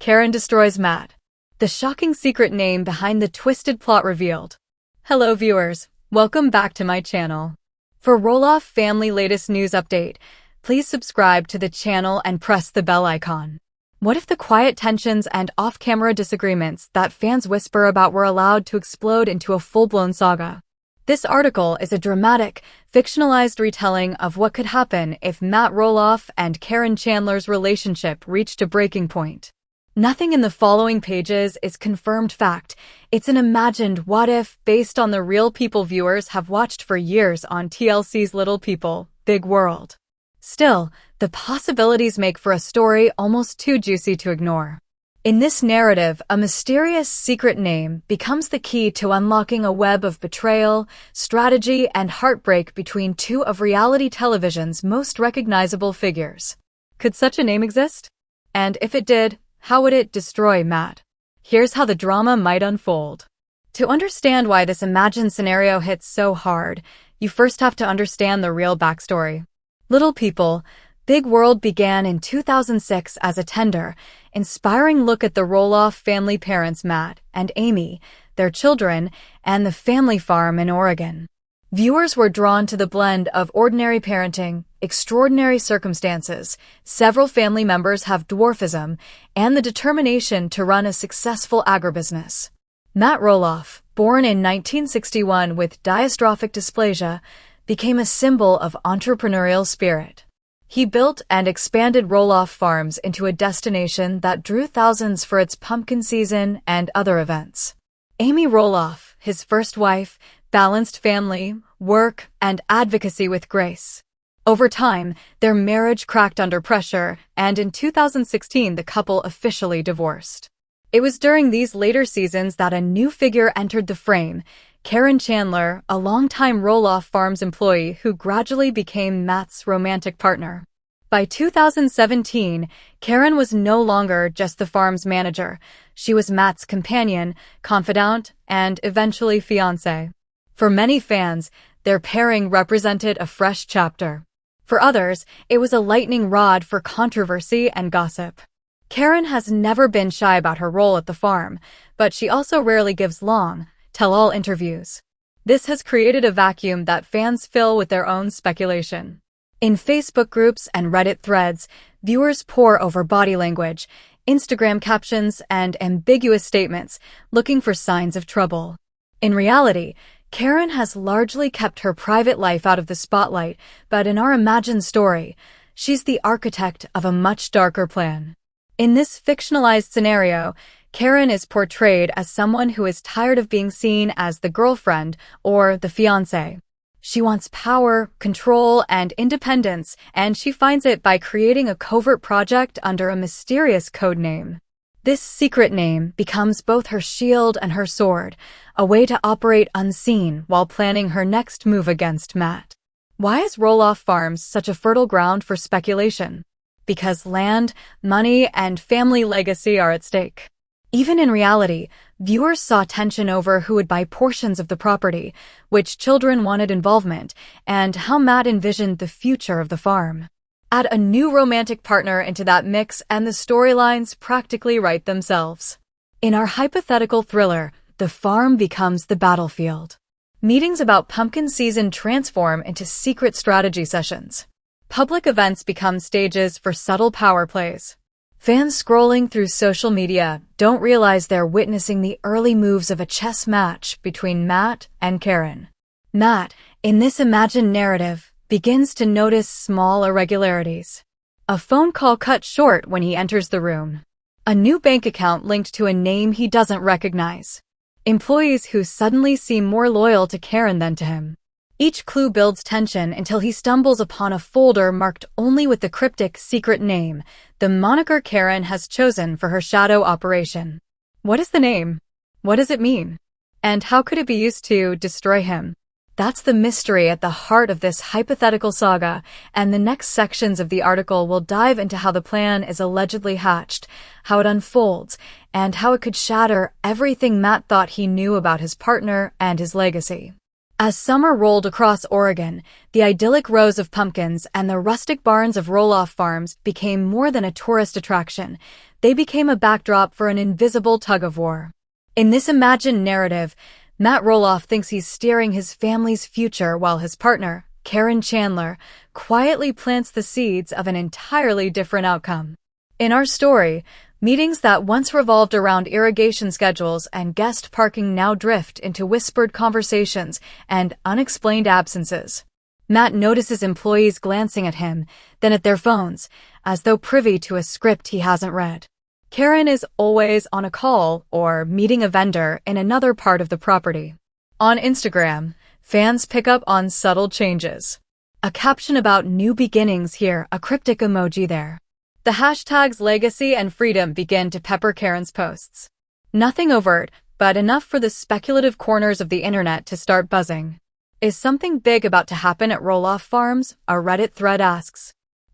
Karin destroys Matt. The shocking secret name behind the twisted plot revealed. Hello viewers, welcome back to my channel. For Roloff family latest news update, please subscribe to the channel and press the bell icon. What if the quiet tensions and off-camera disagreements that fans whisper about were allowed to explode into a full-blown saga? This article is a dramatic, fictionalized retelling of what could happen if Matt Roloff and Karin Chandler's relationship reached a breaking point. Nothing in the following pages is confirmed fact. It's an imagined what-if based on the real people viewers have watched for years on TLC's Little People, Big World. Still, the possibilities make for a story almost too juicy to ignore. In this narrative, a mysterious secret name becomes the key to unlocking a web of betrayal, strategy, and heartbreak between two of reality television's most recognizable figures. Could such a name exist? And if it did, how would it destroy Matt? Here's how the drama might unfold. To understand why this imagined scenario hits so hard, you first have to understand the real backstory. Little People, Big World began in 2006 as a tender, inspiring look at the Roloff family parents Matt and Amy, their children, and the family farm in Oregon. Viewers were drawn to the blend of ordinary parenting, extraordinary circumstances, several family members have dwarfism, and the determination to run a successful agribusiness. Matt Roloff, born in 1961 with dystrophic dysplasia, became a symbol of entrepreneurial spirit. He built and expanded Roloff Farms into a destination that drew thousands for its pumpkin season and other events. Amy Roloff, his first wife, balanced family, work, and advocacy with grace. Over time, their marriage cracked under pressure, and in 2016 the couple officially divorced. It was during these later seasons that a new figure entered the frame, Karin Chandler, a longtime Roloff Farms employee who gradually became Matt's romantic partner. By 2017, Karin was no longer just the farm's manager. She was Matt's companion, confidant, and eventually fiancé. For many fans, their pairing represented a fresh chapter. For others, it was a lightning rod for controversy and gossip. Karin has never been shy about her role at the farm, but she also rarely gives long, tell-all interviews. This has created a vacuum that fans fill with their own speculation. In Facebook groups and Reddit threads, viewers pore over body language, Instagram captions, and ambiguous statements, looking for signs of trouble. In reality, Karin has largely kept her private life out of the spotlight, but in our imagined story, she's the architect of a much darker plan. In this fictionalized scenario, Karin is portrayed as someone who is tired of being seen as the girlfriend or the fiancé. She wants power, control, and independence, and she finds it by creating a covert project under a mysterious code name. This secret name becomes both her shield and her sword, a way to operate unseen while planning her next move against Matt. Why is Roloff Farms such a fertile ground for speculation? Because land, money, and family legacy are at stake. Even in reality, viewers saw tension over who would buy portions of the property, which children wanted involvement, and how Matt envisioned the future of the farm. Add a new romantic partner into that mix and the storylines practically write themselves. In our hypothetical thriller, the farm becomes the battlefield. Meetings about pumpkin season transform into secret strategy sessions. Public events become stages for subtle power plays. Fans scrolling through social media don't realize they're witnessing the early moves of a chess match between Matt and Karin. Matt, in this imagined narrative, begins to notice small irregularities. A phone call cut short when he enters the room. A new bank account linked to a name he doesn't recognize. Employees who suddenly seem more loyal to Karin than to him. Each clue builds tension until he stumbles upon a folder marked only with the cryptic secret name, the moniker Karin has chosen for her shadow operation. What is the name? What does it mean? And how could it be used to destroy him? That's the mystery at the heart of this hypothetical saga, and the next sections of the article will dive into how the plan is allegedly hatched, how it unfolds, and how it could shatter everything Matt thought he knew about his partner and his legacy. As summer rolled across Oregon, the idyllic rows of pumpkins and the rustic barns of Roloff farms became more than a tourist attraction. They became a backdrop for an invisible tug-of-war. In this imagined narrative, Matt Roloff thinks he's steering his family's future while his partner, Karin Chandler, quietly plants the seeds of an entirely different outcome. In our story, meetings that once revolved around irrigation schedules and guest parking now drift into whispered conversations and unexplained absences. Matt notices employees glancing at him, then at their phones, as though privy to a script he hasn't read. Karin is always on a call or meeting a vendor in another part of the property. On Instagram, fans pick up on subtle changes. A caption about new beginnings here, a cryptic emoji there. The hashtags legacy and freedom begin to pepper Karin's posts. Nothing overt, but enough for the speculative corners of the internet to start buzzing. Is something big about to happen at Roloff Farms? A Reddit thread asks.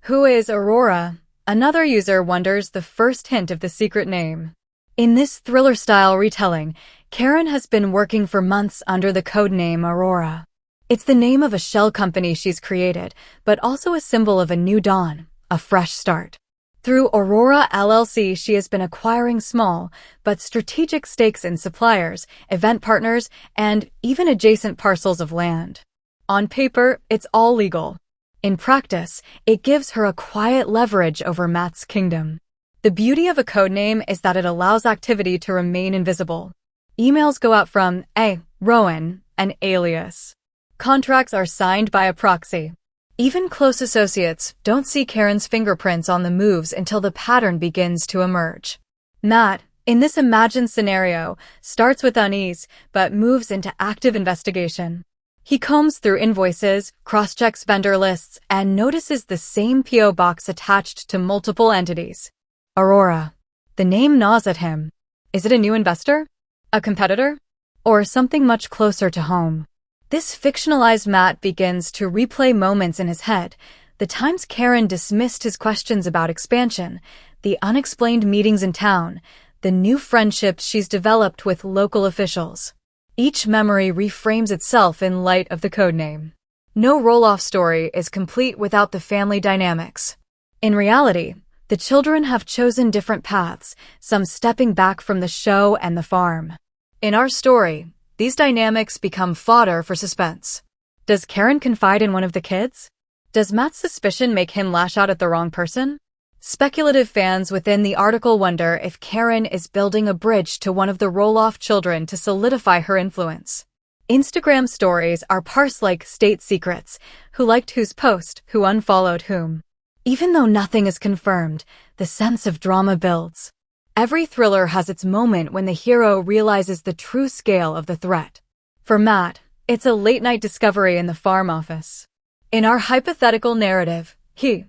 Who is Aurora? Another user wonders the first hint of the secret name. In this thriller-style retelling, Karin has been working for months under the codename Aurora. It's the name of a shell company she's created, but also a symbol of a new dawn, a fresh start. Through Aurora LLC, she has been acquiring small but strategic stakes in suppliers, event partners, and even adjacent parcels of land. On paper, it's all legal. In practice, it gives her a quiet leverage over Matt's kingdom. The beauty of a codename is that it allows activity to remain invisible. Emails go out from A. Rowan, an alias. Contracts are signed by a proxy. Even close associates don't see Karin's fingerprints on the moves until the pattern begins to emerge. Matt, in this imagined scenario, starts with unease but moves into active investigation. He combs through invoices, cross-checks vendor lists, and notices the same P.O. box attached to multiple entities. Aurora. The name gnaws at him. Is it a new investor? A competitor? Or something much closer to home? This fictionalized Matt begins to replay moments in his head, the times Karin dismissed his questions about expansion, the unexplained meetings in town, the new friendships she's developed with local officials. Each memory reframes itself in light of the codename. No Roloff story is complete without the family dynamics. In reality, the children have chosen different paths, some stepping back from the show and the farm. In our story, these dynamics become fodder for suspense. Does Karin confide in one of the kids? Does Matt's suspicion make him lash out at the wrong person? Speculative fans within the article wonder if Karin is building a bridge to one of the Roloff children to solidify her influence. Instagram stories are parsed like state secrets, who liked whose post, who unfollowed whom. Even though nothing is confirmed, the sense of drama builds. Every thriller has its moment when the hero realizes the true scale of the threat. For Matt, it's a late-night discovery in the farm office. In our hypothetical narrative, he